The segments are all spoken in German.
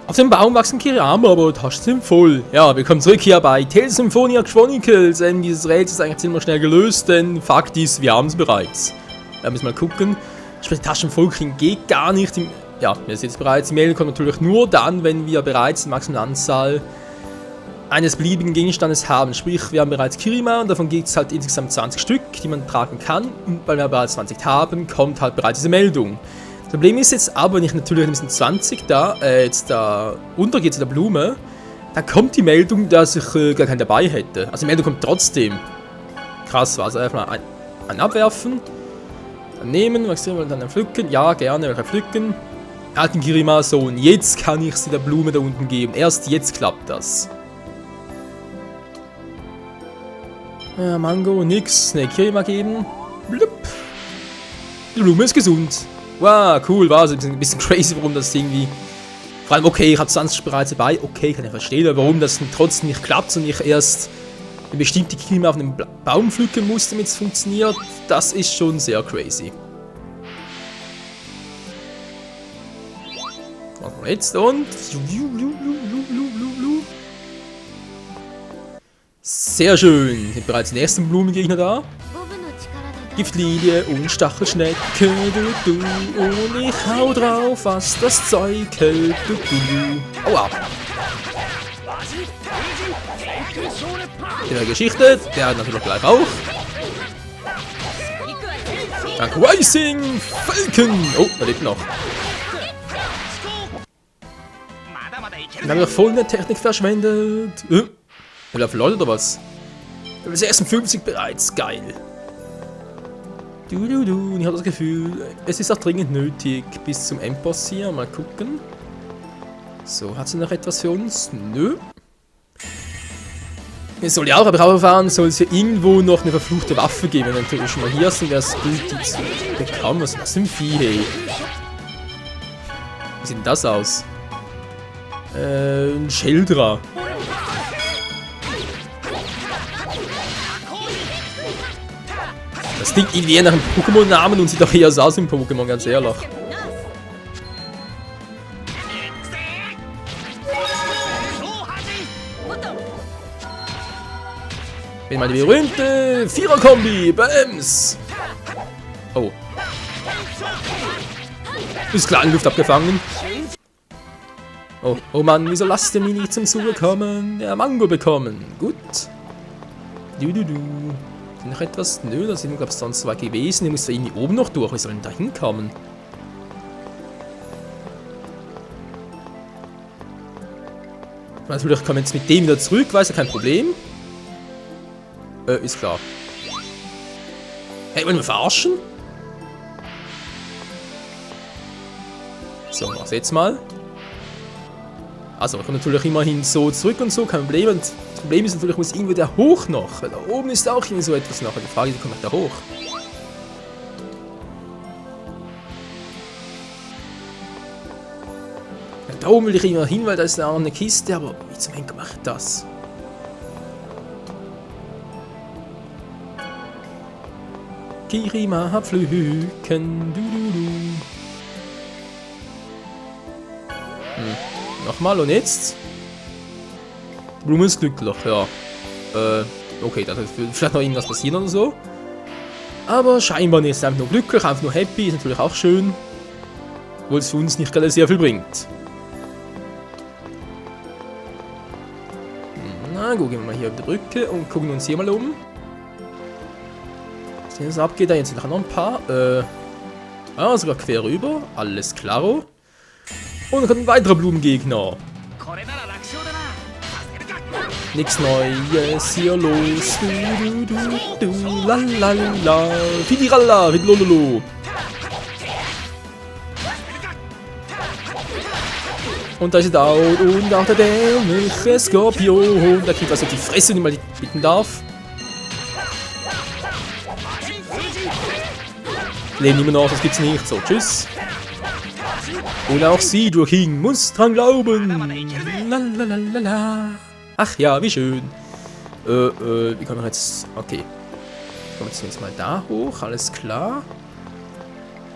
Auf dem Baum wachsen Kirame, aber Taschen sind voll. Ja, willkommen zurück hier bei Tales Symphonia Chronicles. Dieses Rätsel ist eigentlich ziemlich schnell gelöst, denn Fakt ist, wir haben es bereits. Wir müssen mal gucken. Sprich, Taschen voll kriegen geht gar nicht. Ja, wir sind jetzt bereits. Die Meldung kommt natürlich nur dann, wenn wir bereits die maximale Anzahl eines beliebigen Gegenstandes haben. Sprich, wir haben bereits Kirima und davon gibt es halt insgesamt 20 Stück, die man tragen kann. Und weil wir bereits 20 haben, kommt halt bereits diese Meldung. Das Problem ist jetzt aber, wenn ich natürlich ein 20 jetzt da untergeht zu der Blume, dann kommt die Meldung, dass ich gar keinen dabei hätte. Also die Meldung kommt trotzdem. Krass, also einfach mal einen abwerfen, dann nehmen, und dann pflücken. Ja, gerne, welcher pflücken. Halt den Kirima so und jetzt kann ich sie der Blume da unten geben. Erst jetzt klappt das. Ja, Mango, nix. Ne, Kirima geben. Blub. Die Blume ist gesund. Wow, cool, war so ein bisschen crazy, warum das irgendwie... Vor allem, okay, ich habe 20 bereits dabei, okay, kann ich verstehen, aber warum das trotzdem nicht klappt und ich erst eine bestimmte Kirima auf einem Baum pflücken muss, damit es funktioniert, das ist schon sehr crazy. Machen wir jetzt und... Sehr schön, sind bereits die nächsten Blumengegner da. Giftlilie und Stachelschnecke, du, und ich hau drauf, was das Zeug hält, du. Aua! Der geschichtet, der hat natürlich gleich auch. Dank Rising Falcon! Oh, er lebt noch. Dann haben wir voll eine Technik verschwendet. Ich glaube, Leute oder was? Wir haben 56 bereits, geil. Und ich habe das Gefühl, es ist auch dringend nötig bis zum Endboss hier. Mal gucken. So, hat sie noch etwas für uns? Nö. Es soll ja auch, aber erfahren, soll es ja irgendwo noch eine verfluchte Waffe geben. Wenn wir schon mal hier sind, wäre es gut, die zu bekommen. Was ist das für ein Vieh, hey? Wie sieht denn das aus? Ein Sheldra. Das klingt irgendwie eher nach einem Pokémon-Namen und sieht doch eher so aus wie ein Pokémon, ganz ehrlich. Bin mal die berühmte Vierer-Kombi, Bams! Oh. Ist klar in Luft abgefangen. Oh, oh Mann, wieso lasst ihr mich nicht zum Zuge kommen? Ja, Mango bekommen. Gut. Noch etwas? Nö, da sind, glaube ich, sonst zwei gewesen. Ich muss da irgendwie oben noch durch. Wie soll denn da hinkommen? Natürlich kommen wir jetzt mit dem wieder zurück, weiß ja kein Problem. Ist klar. Hey, wollen wir verarschen? So, mach's jetzt mal. Also, wir kommen natürlich immerhin so zurück und so, kein Problem. Und das Problem ist natürlich, muss irgendwo der hoch noch. Da oben ist auch irgendwie so etwas noch. Die Frage ist, wie komme ich da hoch? Ja, da oben will ich immer hin, weil da ist auch eine Kiste, aber wie zum Henker mache ich das? Kirima pflücken, Nochmal und jetzt? Die Blume ist glücklich, ja. Okay, da wird vielleicht noch irgendwas passieren oder so. Aber scheinbar nicht. Ist einfach nur glücklich, einfach nur happy, ist natürlich auch schön. Obwohl es für uns nicht gerade sehr viel bringt. Na, gucken wir mal hier auf die Brücke und gucken uns hier mal um. Was hier so abgeht, da jetzt sind noch ein paar. Sogar quer rüber. Alles klaro. Und dann kommt ein weiterer Blumengegner. Nix Neues hier los. Lalala. Fidiralla, Vidlololo. Und da ist er out. Und auch der dämliche Skorpion. Da kriegt was auf die Fresse, wenn ich mal bitten darf. Leben immer noch, das gibt's nicht. So, tschüss. Und auch sie, du King, musst dran glauben. Lalalala. Ach ja, wie schön. Wie kommen wir jetzt... Okay. Kommen wir jetzt mal da hoch, alles klar.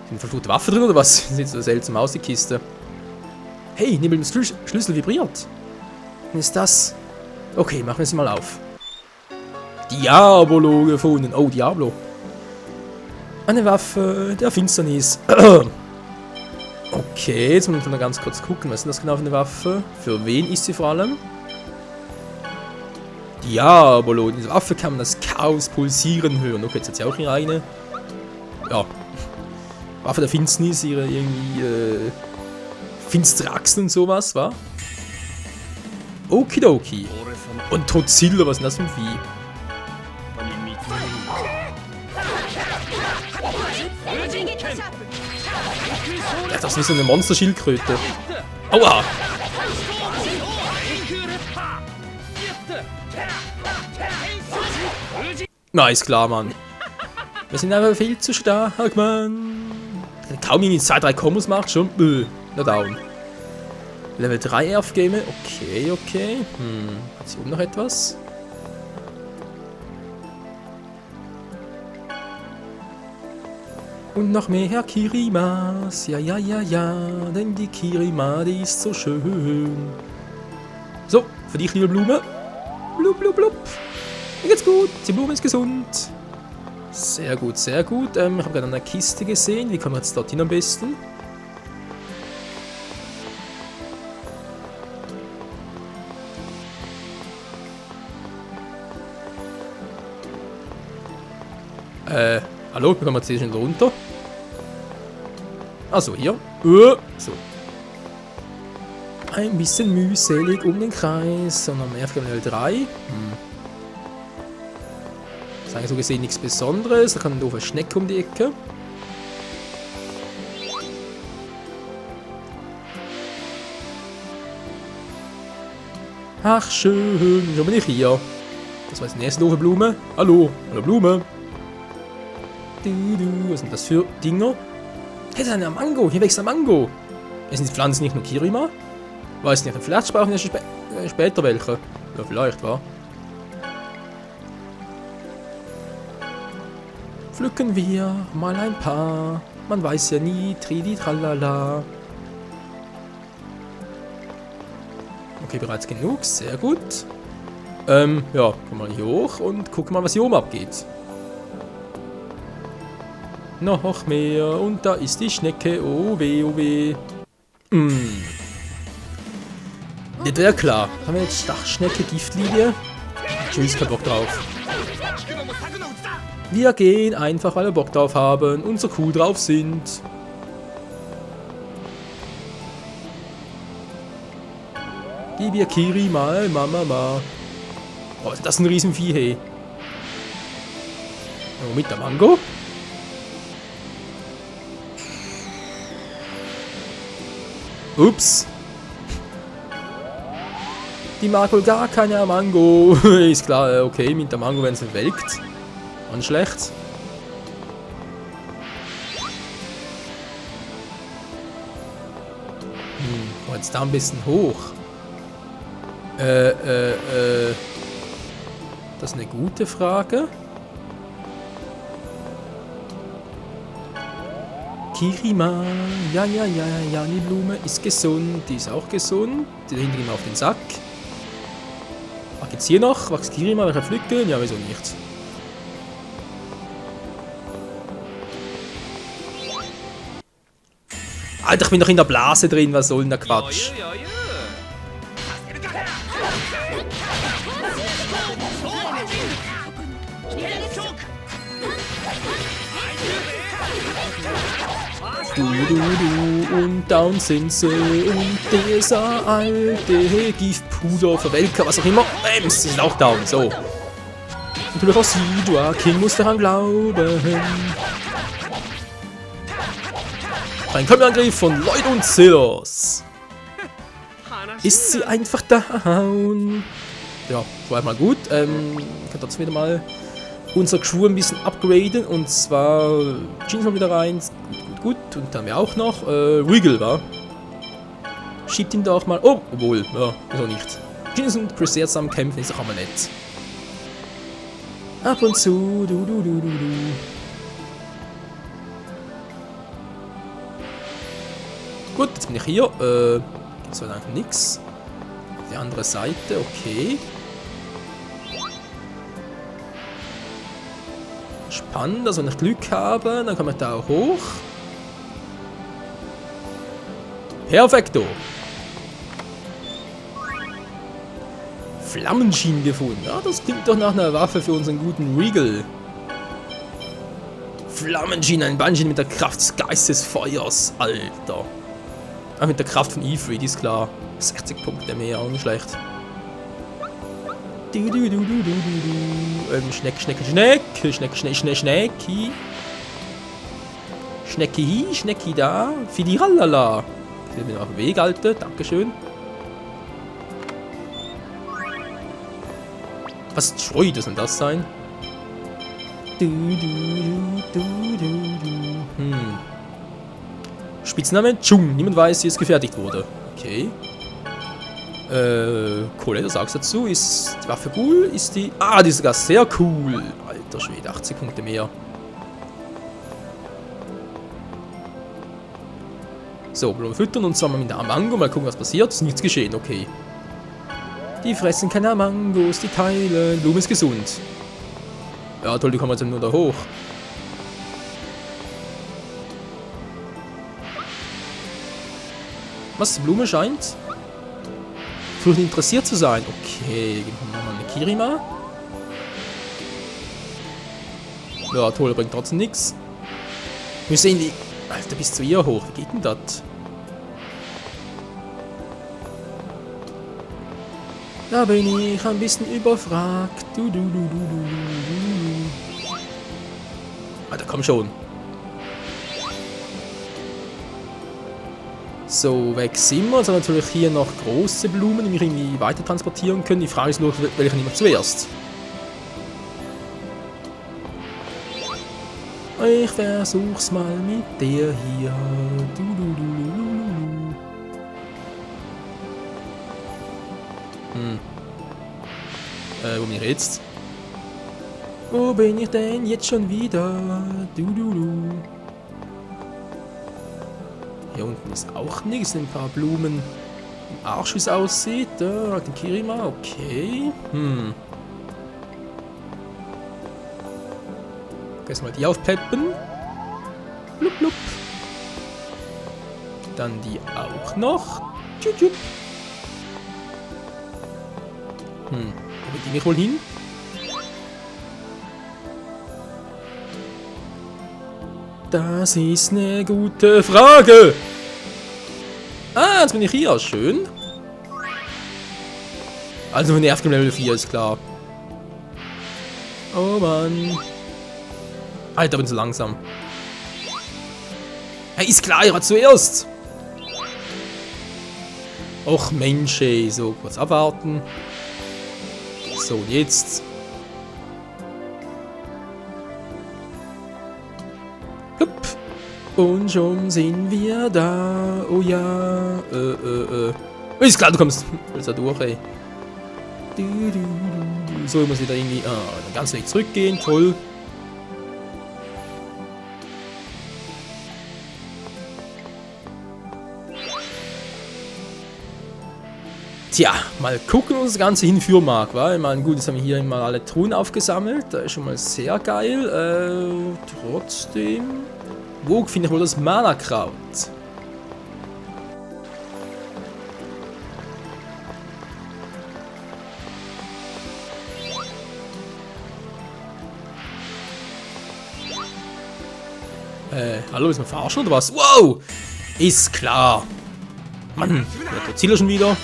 Sind verfluchte Waffe drin oder was? Sieht so seltsam aus, die Kiste. Hey, neben dem Schlüssel vibriert. Was ist das? Okay, machen wir es mal auf. Diabolo gefunden. Oh, Diablo. Eine Waffe der Finsternis. Okay, jetzt müssen wir noch ganz kurz gucken. Was ist das genau für eine Waffe? Für wen ist sie vor allem? Diabolo. In dieser Waffe kann man das Chaos pulsieren hören. Okay, jetzt hat sie auch ihre eigene. Ja. Waffe der Finsternis, ihre irgendwie finstere Achsen und sowas, wa? Okidoki. Und Tozilla, was ist denn das für ein Vieh? Ja, das ist wie so eine Monsterschildkröte. Aua! Na, ist klar, Mann. Wir sind einfach viel zu stark, Mann. Kaum irgendwie 2-3 Kombos macht, schon. Na down. Level 3 aufgeben. Okay, okay. Hat hier oben noch etwas? Und noch mehr Kirimas. Ja, ja, ja, ja. Denn die Kirima, die ist so schön. So, für dich, liebe Blume. Blub, blub, blub. Mir geht's gut. Die Blume ist gesund. Sehr gut, sehr gut. Ich habe gerade eine Kiste gesehen. Wie kommen wir jetzt dorthin am besten? Hallo, wie kommen wir jetzt hier schnell runter? Also hier. So. Ein bisschen mühselig um den Kreis, sondern mehr für Level 3. Das ist eigentlich so gesehen nichts Besonderes. Da kann eine doofe Schnecke um die Ecke. Ach schön, schon bin ich hier. Das war jetzt die nächste doofe Blume. Hallo, hallo Blume. Was sind das für Dinger? Hey, das ist eine Mango. Hier wächst ein Mango. Sind die Pflanzen nicht nur Kirima? Weiß nicht, vielleicht brauchen wir später welche. Ja, vielleicht, wa? Pflücken wir mal ein paar. Man weiß ja nie, tridi tralala. Okay, bereits genug. Sehr gut. Ja, komm mal hier hoch und gucken mal, was hier oben abgeht. Noch mehr. Und da ist die Schnecke. Oh weh, oh weh. Das wäre klar. Haben wir jetzt Stachschnecke, Giftlilie? Tschüss, kein Bock drauf. Wir gehen einfach, weil wir Bock drauf haben und so cool drauf sind. Gib ihr Kiri mal, Mama. Oh, das ist ein Riesenvieh, hey. Oh, mit der Mango. Ups. Die mag wohl gar keine Mango. Ist klar, okay, mit der Mango werden sie welkt. Und schlecht. Oh, jetzt da ein bisschen hoch. Das ist eine gute Frage. Kirima, ja, die Blume ist gesund, die ist auch gesund. Die hinten gehen wir auf den Sack. Was gibt's hier noch? Was Kirima, welche pflücken? Ja, wieso nicht? Alter, ich bin doch in der Blase drin, was soll denn der Quatsch? Und down sind sie und dieser alte Giftpuder, Verwelker, was auch immer. Sie sind auch down, so. Natürlich auch sie, Joachim muss daran glauben. Ein Kombi-Angriff von Lloyd und Silos. Ist sie einfach down? Ja, war mal gut. Ich kann trotzdem wieder mal unser Crew ein bisschen upgraden. Und zwar Jeans mal wieder rein. Gut. Und dann haben wir auch noch Wiggle, wa? Schiebt ihn doch mal. Oh, obwohl, ja, wieso nicht. Jeans und Crusader zusammen kämpfen ist doch immer nett. Ab und zu, du. Gut, jetzt bin ich hier. So, dann nix. Die andere Seite, okay. Spannend, also wenn ich Glück habe, dann kann man da auch hoch. Perfekto. Flammenschienen gefunden. Ja, das klingt doch nach einer Waffe für unseren guten Regal. Flammenschienen, ein Banshee mit der Kraft des Geistesfeuers. Alter. Ah, mit der Kraft von Ifrit, ist klar. 60 Punkte mehr, auch nicht schlecht. Schneck. Schnecki da. Fidiralala. Ich bin auf dem Weg, Alter. Dankeschön. Was Troide soll das sein? Spitzname Chung. Niemand weiß, wie es gefertigt wurde. Okay. Kohle, das sagst du dazu. Ist die Waffe cool? Ist die... Ah, die ist sogar sehr cool. Alter Schwede, 80 Punkte mehr. So, Blumen füttern und zwar mit der Amango. Mal gucken, was passiert. Ist nichts geschehen, okay. Die fressen keine Amangos, die teilen. Blume ist gesund. Ja, toll, die kommen jetzt nur da hoch. Was? Die Blume scheint für interessiert zu sein. Okay, geben wir mal eine Kirima. Ja, toll, bringt trotzdem nichts. Wir sehen die... Alter, bis zu ihr hoch. Wie geht denn das? Da bin ich ein bisschen überfragt. Alter, komm schon. So, weg sind wir. Also natürlich hier noch große Blumen, die wir irgendwie weiter transportieren können. Die Frage ist nur, welche nehmen wir zuerst? Ich versuch's mal mit der hier. Wo bin ich jetzt? Wo bin ich denn jetzt schon wieder? Hier unten ist auch nichts. Ein paar Blumen im Arsch, wie es aussieht. Da, den Kirima, okay. Jetzt mal die aufpeppen. Blub, blub. Dann die auch noch. Tschüp, tschüp. Wo geht die mich wohl hin? Das ist eine gute Frage. Ah, jetzt bin ich hier. Schön. Also nervt im Level 4, ist klar. Oh Mann. Alter, bin so langsam. Er ist klar, er hat zuerst. Och Mensch, ey. So, kurz abwarten. So, und jetzt. Hup. Und schon sind wir da. Oh ja. Ist klar, du kommst. Willst da durch, ey. So, ich muss wieder irgendwie den ganzen Weg zurückgehen. Toll. Tja, mal gucken, wo das Ganze hinführen mag, weil, ich meine, gut, jetzt haben wir hier mal alle Truhen aufgesammelt, das ist schon mal sehr geil, trotzdem, wo finde ich wohl das Mana-Kraut? Hallo, ist man verarschen oder was? Wow! Ist klar! Mann, der Ziel schon wieder.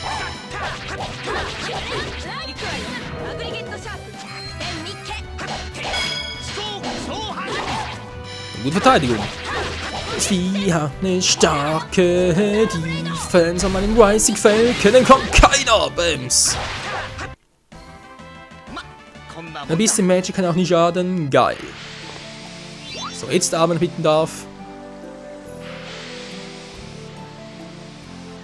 Gute Verteidigung. Sie hat eine starke Defense an meinem Rising Falcon. Dann kommt keiner. Bams. Ein bisschen Magic kann auch nicht schaden. Geil. So, jetzt aber, wenn ich bitten darf.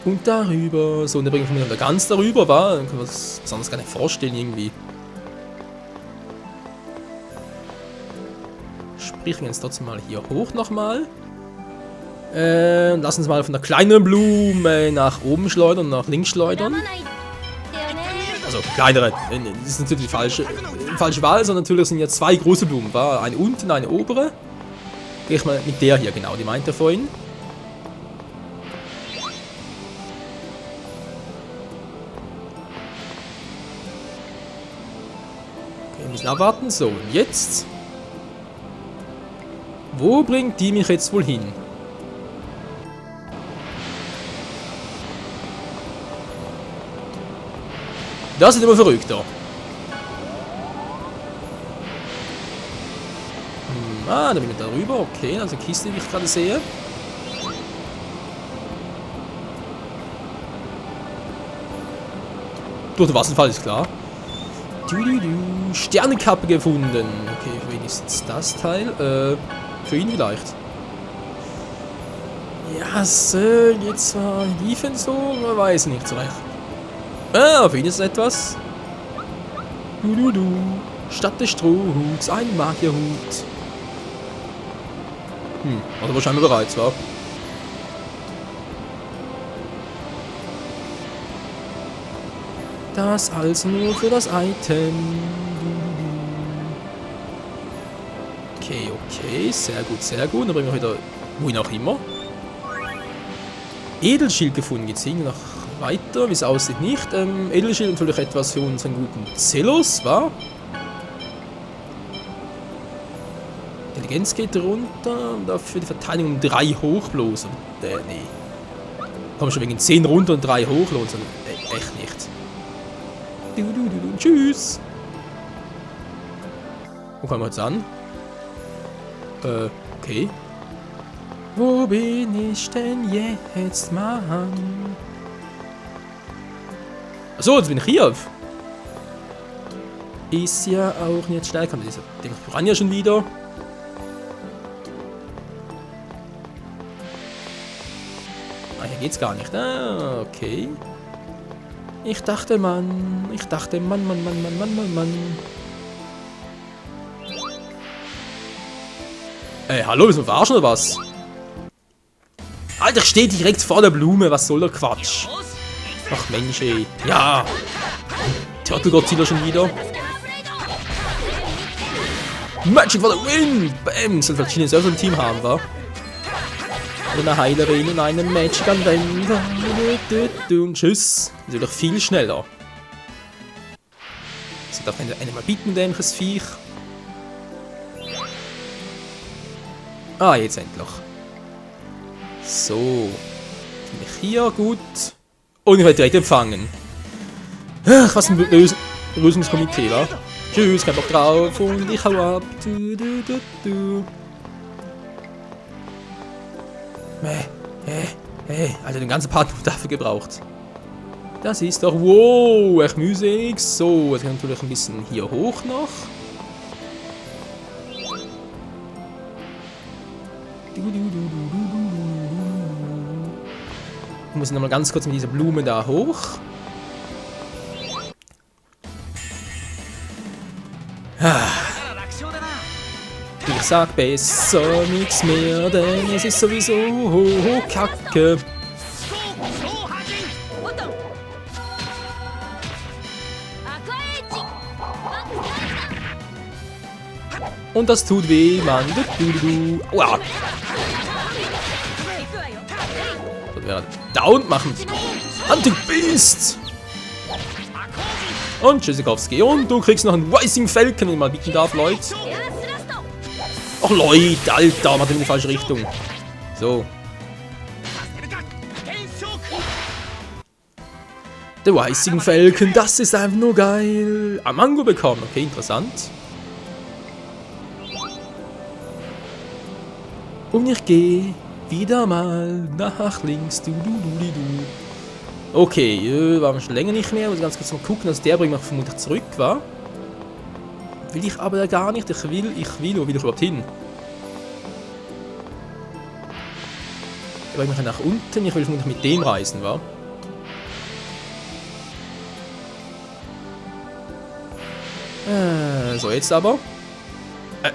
Und darüber. So, und der bringt von mir wieder ganz darüber, war. Dann können wir uns das besonders gar nicht vorstellen irgendwie. Sprich jetzt trotzdem mal hier hoch nochmal. Lass uns mal von der kleineren Blume nach oben schleudern, nach links schleudern. Also kleinere, das ist natürlich die falsche Wahl, sondern natürlich sind ja zwei große Blumen. War eine unten, eine obere. Gehe ich mal mit der hier, genau, die meint er vorhin. Okay, wir müssen abwarten. So, und jetzt? Wo bringt die mich jetzt wohl hin? Das ist immer verrückter. Da bin ich da rüber. Okay, also Kiste, wie ich gerade sehe. Durch den Wasserfall ist klar. Sternenkappe gefunden. Okay, für wen ist jetzt das Teil? Für ihn vielleicht. Ja, so, jetzt liefen so, man weiß nicht so recht. Für ihn ist etwas. Statt des Strohhuts, ein Magierhut. Also wahrscheinlich bereits, war. Das alles nur für das Item. Okay, okay, sehr gut, sehr gut. Dann bringen wir wieder, wohin auch immer. Edelschild gefunden, geht's hin noch weiter, wie es aussieht nicht. Edelschild natürlich etwas für unseren guten Zelos, wa? Intelligenz geht runter und dafür die Verteidigung um 3 hoch bloß. Nee. Komm schon wegen 10 runter und 3 hoch lohnt echt nicht. Tschüss. Wo kommen wir jetzt an? Okay. Wo bin ich denn jetzt, Mann? Achso, jetzt bin ich hier. Ist ja auch nicht schnell. Kann man diese Piranha schon wieder? Ah, hier geht's gar nicht. Ah, okay. Ich dachte, Mann. Ey, hallo, ist man verarschen oder was? Alter, ich stehe direkt vor der Blume. Was soll der Quatsch? Ach Mensch, ey. Ja. Turtle Godzilla schon wieder. Magic for the win! Bam! Soll vielleicht Schiene im Team haben, wa? Eine Heilerin und einen Magic-Anwender. Und tschüss. Natürlich viel schneller. Sie darf eine mal bieten, dämliches Viech. Ah, jetzt endlich. So. Bin ich hier, gut. Und ich werde direkt empfangen. Ach, was ein Lösungskomitee, wa? Tschüss, kein Bock drauf und ich hau ab. Hey, Alter, den ganzen Part dafür gebraucht. Das ist doch, wow, echt mühselig. So, jetzt kann ich natürlich ein bisschen hier hoch noch. Ich muss nochmal ganz kurz mit dieser Blume da hoch. Ich sag besser nichts mehr, denn es ist sowieso Kacke. Und das tut weh, Mann. Uah. Das wäre down machen. Hunting Beast! Und Tschüssikowski. Und du kriegst noch einen Rising Falcon, wenn ich mal bieten darf, Leute. Ach Leute, Alter, macht in die falsche Richtung. So. Der Rising Falcon, das ist einfach nur geil. Ah, Mango bekommen, okay, interessant. Und ich gehe wieder mal nach links. Okay, waren wir schon länger nicht mehr. Muss ganz kurz mal gucken, dass der bringt mich vermutlich zurück, war. Will ich aber ja gar nicht. Ich will. Wo will ich überhaupt hin? Der bringt mich nach unten. Ich will vermutlich mit dem reisen, wa? So, jetzt aber.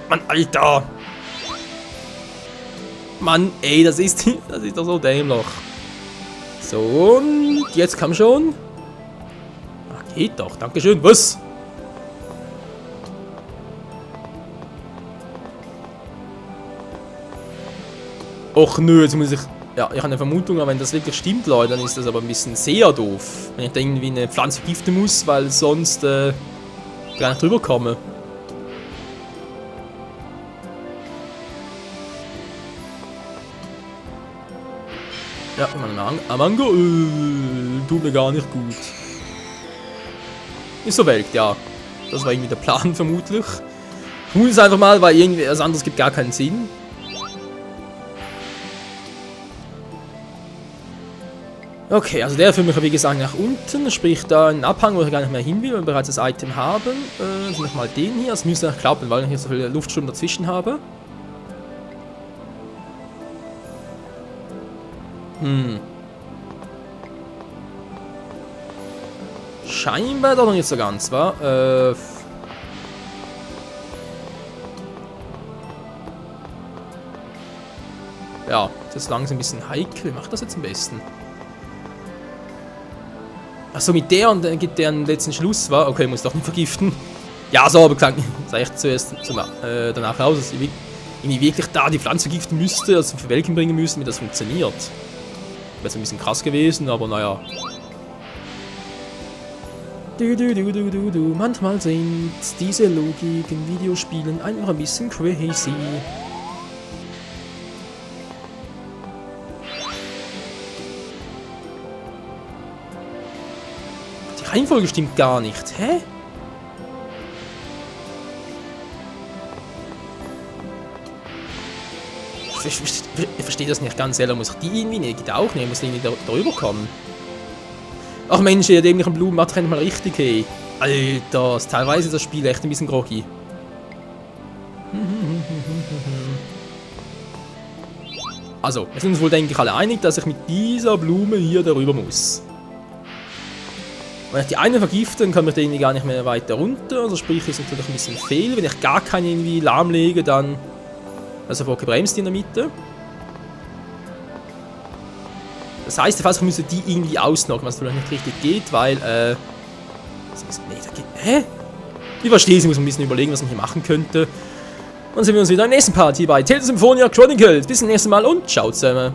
Mann, Alter! Mann, ey, das ist doch so dämlich. So, und jetzt komm schon. Ach, geht doch, dankeschön. Was? Och nö, jetzt muss ich... Ja, ich habe eine Vermutung, aber wenn das wirklich stimmt, Leute, dann ist das aber ein bisschen sehr doof. Wenn ich da irgendwie eine Pflanze vergiften muss, weil sonst gar nicht drüber komme. Ja, ich meine, Mango tut mir gar nicht gut. Ist so welkt, ja. Das war irgendwie der Plan, vermutlich. Tun es einfach mal, weil irgendwie das anderes gibt gar keinen Sinn. Okay, also der führt mich wie gesagt nach unten, sprich da einen Abhang, wo ich gar nicht mehr hin will, weil wir bereits das Item haben. Also nochmal den hier, das müsste noch klappen, weil ich hier so viel Luftstrom dazwischen habe. Scheinbar doch noch nicht so ganz, wa? Ja, das ist langsam ein bisschen heikel. Wie macht das jetzt am besten? Achso, mit der und dann gibt der einen letzten Schluss, war. Okay, muss doch nicht vergiften. Ja, so, aber gesagt, sah ich zuerst danach raus, dass ich irgendwie wirklich da die Pflanze vergiften müsste, also zum Verwelken bringen müsste, wie das funktioniert. Wäre ein bisschen krass gewesen, aber naja. Manchmal sind diese Logik in Videospielen einfach ein bisschen crazy. Die Reihenfolge stimmt gar nicht, hä? Ich verstehe das nicht ganz ehrlich, muss ich die irgendwie nicht? Geht auch nicht, muss die irgendwie darüber kommen. Ach Mensch, der dämlichen Blumen macht nicht mal richtig, hey. Alter, ist teilweise das Spiel echt ein bisschen groggy. Also, wir sind uns wohl, denke ich, alle einig, dass ich mit dieser Blume hier darüber muss. Wenn ich die eine vergifte, dann kann ich irgendwie gar nicht mehr weiter runter. Also sprich, ist natürlich ein bisschen fehl. Wenn ich gar keine irgendwie lahmlege, dann... Also vor gebremst in der Mitte. Das heißt, ich müsste die irgendwie ausnocken, was vielleicht nicht richtig geht, weil, nee, da geht, hä? Ich verstehe, ich muss ein bisschen überlegen, was man hier machen könnte. Und dann sehen wir uns wieder im nächsten Part hier bei Tales of Symphonia Chronicles. Bis zum nächsten Mal und ciao zusammen.